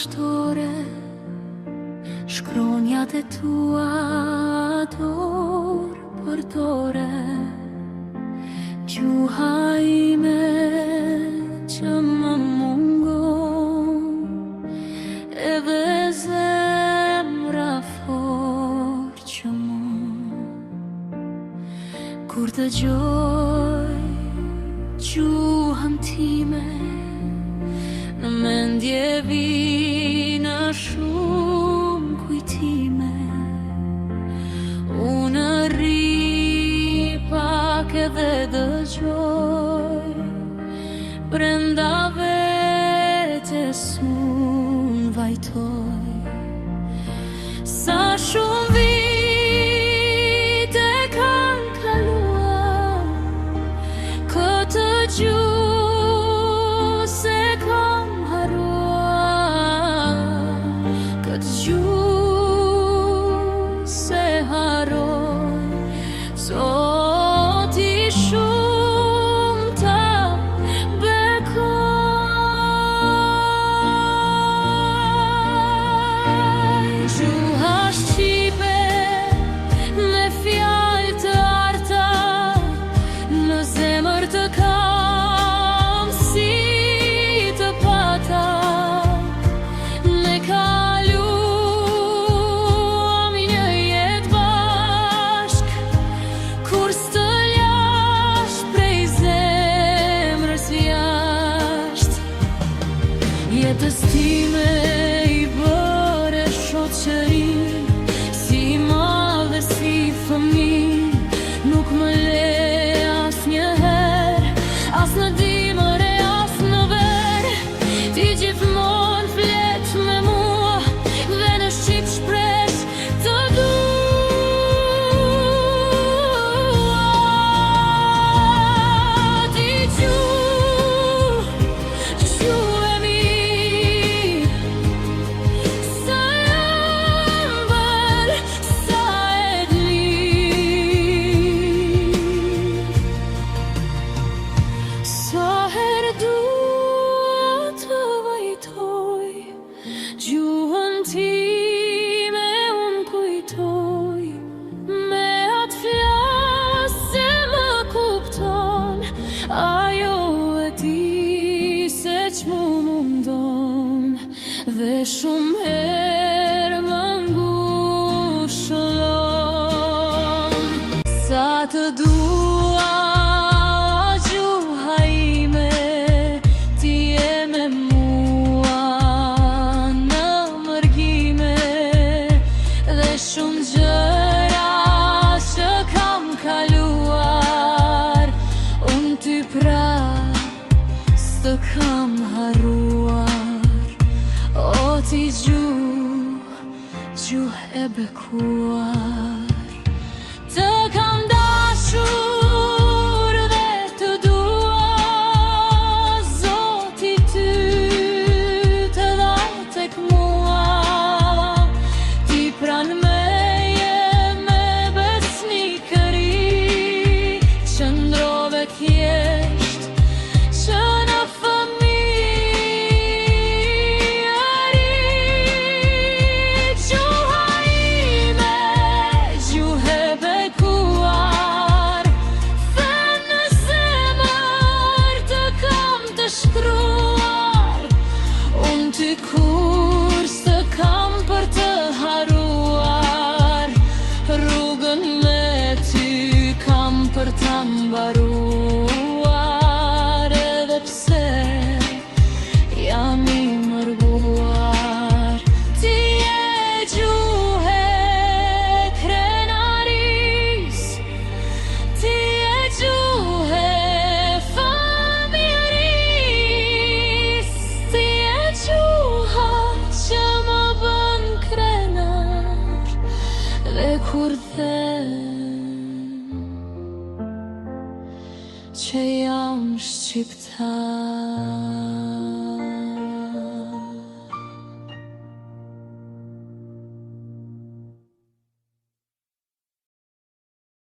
madhështore, shkronjat e tua dorë për dore. Gjuha ime që më mungon, edhe zemra fort që kur të gjoj gjuhën time, në mendje vina shumë kujtime. Unë rri pak edhe dëgjoj, brenda vetes unë vajtoj. Sa shumë vite kanë kaluar, këtë gjuhë se kam haruar, këtë gjuhë se haroj. Sot I shumë ta bekoj. Gjuha shqipe me fjalë të arta, në zemër të kam si të pata. Ne kaluam një jetë bashk, kur s'të lash prej zemrës jashtë. Jetës time I bëre shoqëri, si madhe si fëmijë, nuk më le asnjëherë, as në dimër e as në ver. Ti gjithmonë flet me mua dhe në shqip shpresh të dua. Ti gjuhë e mirë, sa ëmbël, sa e lirë. Sa herë dua të vajtoj, gjuhën time unë kujtoj. Me atë flas se më kupton, ajo e di se ç'mu mundon, dhe shumë herë më ngushëllon. Sa të dua gjuha ime, ti je me mua në mërgime, dhe shumë gjëra që kam kaluar, unë ty pra s'të kam harruar. O ti gjuhë e bekuar, të kam dashur dhe të dua. Zoti ty të dhaj tek mua, ti pran meje me besnikëri. Qëndrove thjesht që në fëmijëri. Gjuha ime, gjuhë e bekuar, them në zemër të kam të shkruar. Unë ty kur s'të kam për të haruar, rrugën me ty kam për ta mbaruar. Edhe pse jam I mërguar, ti je gjuhë e krenaris, ti je gjuhë e familjaris, ti je gjuha që më bën krenar, dhe kur them që jam shqiptar.